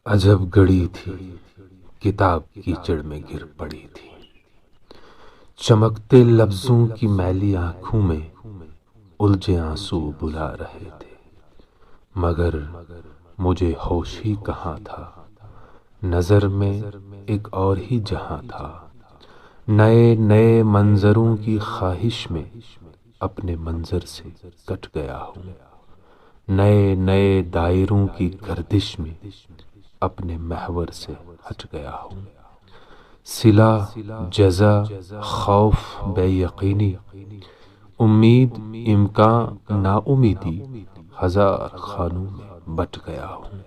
عجب گڑی تھی کتاب کیچڑ میں گر پڑی تھی، چمکتے لفظوں کی میلی آنکھوں میں الجھے آنسو بلا رہے تھے، مگر مجھے ہوش ہی کہاں تھا، نظر میں ایک اور ہی جہاں تھا، نئے نئے منظروں کی خواہش میں اپنے منظر سے کٹ گیا ہوں، نئے نئے دائروں کی گردش میں اپنے محور سے ہٹ گیا ہوں، صلہ جزا خوف بے یقینی، امید امکان نا امیدی، ہزار خانوں میں بٹ گیا ہوں،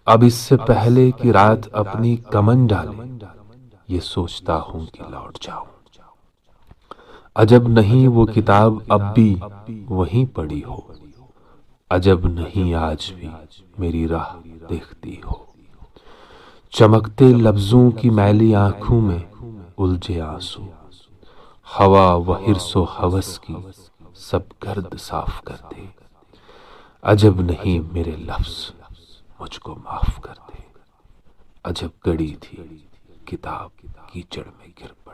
اب اس سے پہلے کہ رات اپنی کمن ڈالے یہ سوچتا ہوں کہ لوٹ جاؤں، عجب نہیں وہ کتاب اب بھی وہیں پڑی ہو، عجب نہیں آج بھی میری راہ دیکھتی ہو، چمکتے لفظوں کی میلی آنکھوں میں الجھے آنسو، ہوا و حرص و ہوس کی سب گرد صاف کر دے، عجب نہیں میرے لفظ مجھ کو معاف کر دے، عجب گڑی تھی کتاب کیچڑ میں گر پڑی۔